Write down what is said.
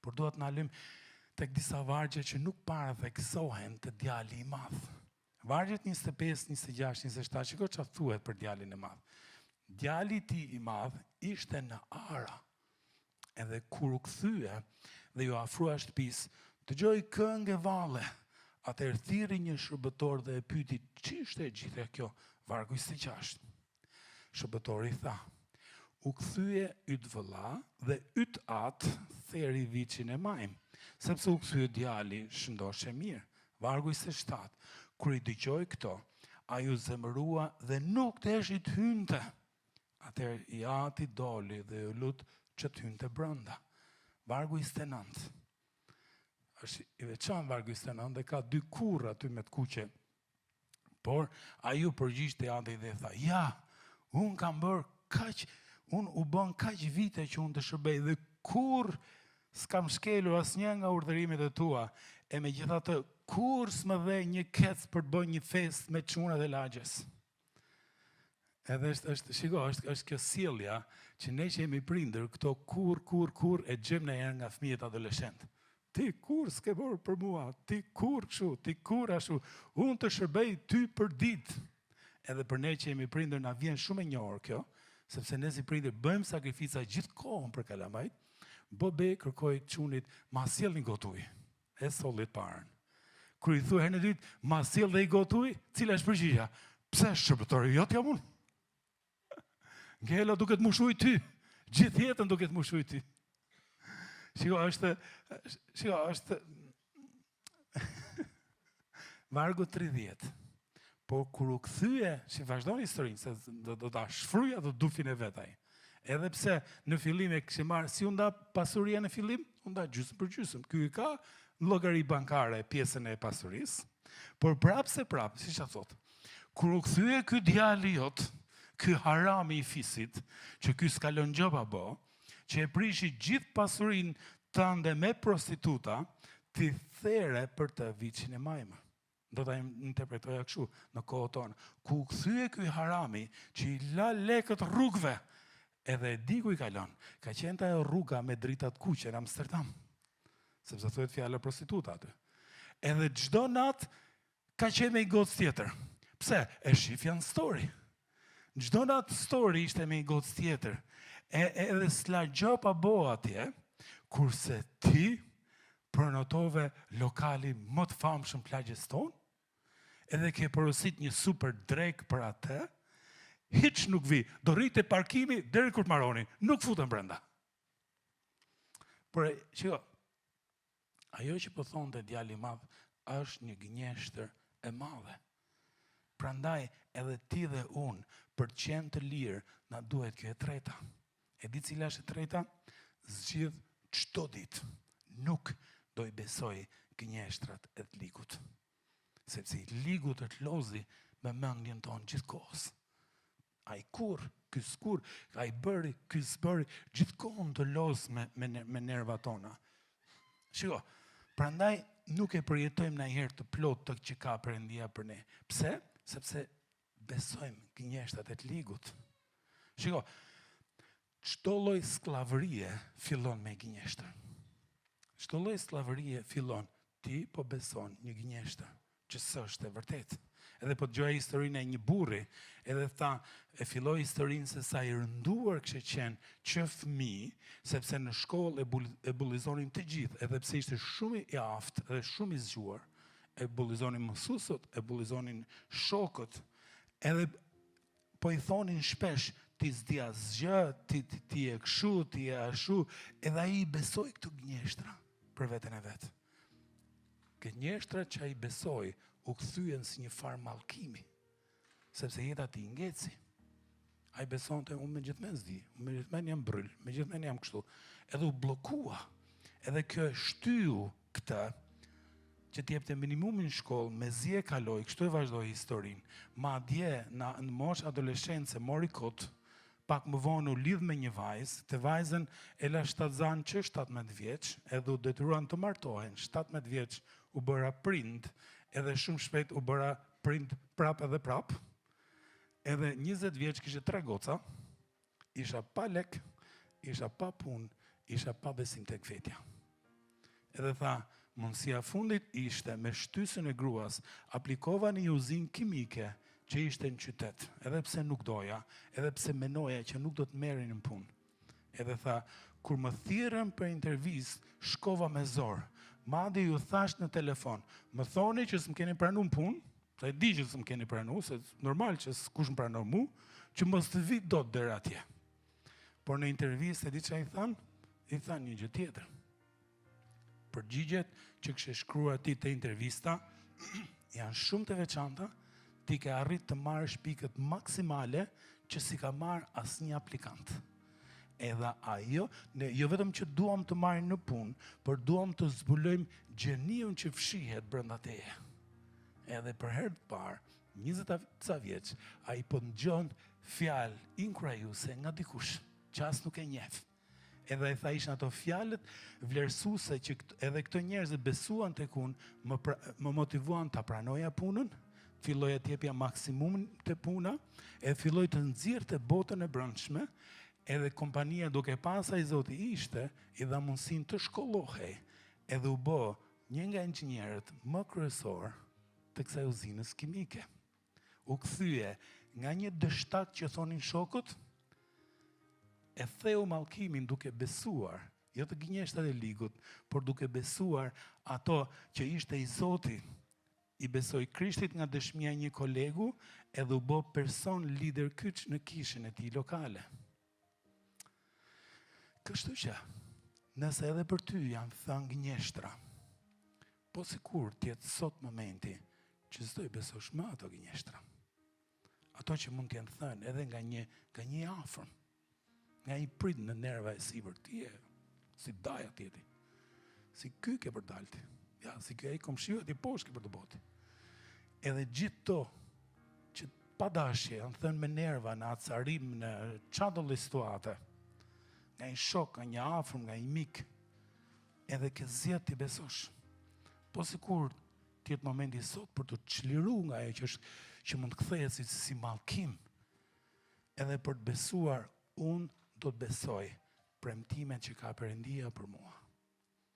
por duhet na lëm tek disa vargje që nuk paratheksohen të djali i madh. Vargjet 25, 26, 27, shiko çfarë thuhet për djalin e madh. Djali i tij i madh ishte në Ara. Edhe kur u kthye dhe ju afrua shtëpisë, dëgjoi këngë valle. Atëherë thirri një shërbëtor dhe e pyeti, "Ç'ishte e gjitha kjo?" Vargu 26. Shërbëtori tha, "U kthye yt vëlla dhe yt atë theri viçin e majm, sepse u kthye djali shëndoshe mirë." Vargu 27. Kur i dëgjoi këto, ai u zemërua dhe nuk deshi të hynte. Atëherë i ati doli dhe u lut që të hynte brenda. Vargu 29. Është i veçantë vargu 29 dhe ka 2 kurrë aty me të kuqe. Por ai u përgjigj ati dhe tha, "Ja, unë kam bërë kaq, unë u bën kaq vite që unë të shërbej dhe kur s'kam shkelur asnjë nga urdhërimet e tua, e megjithatë kur s'më dhe një kec për të bërë një fest me çunat e lagjes." Edhe është kjo sjellja që ne që jemi prindër, këto kur e gjejmë në herë nga fëmijët adoleshent. Ti kur s'ke bërë për mua, ti kur kështu, ti kur ashtu, unë të shërbej ty për ditë. Edhe për ne që jemi prindër na vjen shumë e njohur kjo, sepse ne si prindër bëjmë sakrifica gjithë kohën për kalamajt. Bobe kërkoi çunit, "Ma sjell një gotë ujë." E solli të parën. Kur i thuaj herën e dytë, "Ma sjell dhe i gotë ujë", cila është përgjigjja? "Pse shërbëtori jot jam unë?" Ngela duket më shuj ty. Gjithë jetën duket më shuj ty. Shiko, është vargu 30. Po kur u kthye, si vazhdon historinë, se do ta shfryja do dufin e vet ai. Edhe pse në fillim e kishte marrë, si u nda pasuria në fillim, u nda gjysmë për gjysmë. Ky i ka llogari bankare pjesën e pasurisë, por prapë, siç ta thot. Kur u kthye ky djali jot, ky harami i fisit, që ky s'ka lënë gjë pa bë, që e prishi gjithë pasurinë tënde me prostituta, ti there për të viçin e majmë. Do ta interpretoja kështu në kohën tonë. Ku u kthye ky harami që i la lekët rrugëve, edhe e di ku i kalon. Ka qenë ajo rruga me drita të kuqe në Amsterdam. Sepse thuhet fjalë prostituta aty. Edhe çdo natë ka qenë me një gocë tjetër. Pse? E shifjan story. Çdo natë story ishte me një gocë tjetër. Edhe s'la gjë pa bo atje, kurse ti pronotove lokali më të famshëm plagjes tonë, edhe ke porosit një super drek për atë, hiç nuk vi, do rritë parkimi deri kur të marroni, nuk futën brenda. Por çiko, ajo që po thonte djali i madh është një gënjeshtër e madhe. Prandaj edhe ti dhe unë për të qenë të lirë na duhet kjo e treta. E di cila është e treta? Zgjidh çdo ditë. Nuk do i besoj gënjeshtrat e të ligut. Sepse i ligu të lozi me mendjen tonë gjithkohës. Ai kur, ky s'kur, ai bëri, ky s'bëri, gjithkohën të loz me nervat tona. Shiko, prandaj nuk e përjetojmë ndonjëherë të plot të që ka Perëndia për ne. Pse? Sepse besojmë gënjeshtrat e të ligut. Shiko, çdo lloj skllavërie fillon me gënjeshtër. Çdo lloj skllavërie fillon, ti po beson një gënjeshtër që s'është e vërtetë. Edhe po dëgjoj historinë e një burri, edhe tha, e filloi historinë se sa i rënduar kishte qenë që fëmijë, sepse në shkollë e bullizonin të gjithë, edhe pse ishte shumë i aftë dhe shumë i zgjuar, e bullizonin mësuesët, e bullizonin shokët, edhe po i thonin shpesh, ti s'di asgjë, ti e kështu, ti e ashtu, edhe ai i besoi këto gënjeshtra për veten e vet. Gënjeshtrat që ai besoi u kthyen si një farë mallkimi, sepse jeta ti ngeci. Ai besonte, unë me gjithmen s'di, unë me gjithmen jam bryll, me gjithmen jam kështu. Edhe u blokua. Edhe kjo e shtyu këtë, që t'jepte minimumin në shkollë, me zi e kaloi, kështu e vazhdoi historinë. Madje në moshë adoleshencë mori kot, pak më vonë u lidh me një vajzë, të vajzën e la shtatzan që 17 vjeç, edhe u detyruan të martohen, 17 vjeç u bëra prind, edhe shumë shpejt u bëra prind prap edhe prap, edhe 20 vjeç kishe 3 goca, isha pa lek, isha pa punë, isha pa besim tek vetja. Edhe tha, mundësia fundit ishte me shtysën e gruas, aplikova një uzinë kimike që ishte në qytet, edhe pse nuk doja, edhe pse menoja që nuk do të merrin në punë. Edhe tha, kur më thirrën për intervistë, shkova me zor. Madje ju thash në telefon, më thoni që s'm keni pranuar në punë, se e di që s'm keni pranuar, se normal që s'kush më pranon mu, që mos të vi dot deri atje. Por në intervistë e di çfarë i thanë? I thanë një gjë tjetër. Përgjigjet që kështë shkruar ti të intervista janë shumë të veçanta, ti ke arrit të marrësh pikët maksimale që si ka marrë asnjë aplikant. Edhe ajo, ne jo vetëm që duam të marrim në punë, por duam të zbulojmë gjeniun që fshihet brenda teje. Edhe për herë të parë, 20 ca vjeç, ai po ndëgjon fjalë inkurajuse nga dikush që as nuk e njeh. Edhe e tha ishin ato fjalët vlerësuese që edhe këto njerëz besuan tek unë, më motivuan ta pranoja punën, filloj të jepja maksimumin të puna, e filloj të nxirrte botën e brendshme, edhe kompania duke pasaj zoti ishte, i dha mundësinë të shkollohej, edhe u bë një nga inxhinierët më kryesor të kësaj uzinës kimike. U kthye nga një dështak që thonin shokut, e theu mallkimin duke besuar, jo të gënjeshtat e ligut, por duke besuar ato që ishte i Zoti, i besoi Krishtit nga dëshmia e një kolegu, edhe u bë person lider kyç në kishën e tij lokale. Kështu që, nëse edhe për ty janë thënë gënjeshtra, po sikur t'jetë sot momenti që s'do i besosh më ato gënjeshtra. Ato që mund t'jenë thënë edhe nga një afërm, nga i prit në nerva e sipër, ti e si daja tjeti, si ky ke për dalti, ja, si ky e i komshiu e ti poshtë ke për të boti. Edhe gjithë to, që pa dashje, janë thënë me nerva, në acarim, në çdo situate, nga një shok, nga një afërm, nga një mik, edhe ke zgjedhur ti besosh. Po sikur t'jetë momenti sot për të çliru nga ajo që mund të kthehet si mallkim, edhe për të besuar, unë do të besoj premtimet që ka Perëndia për mua.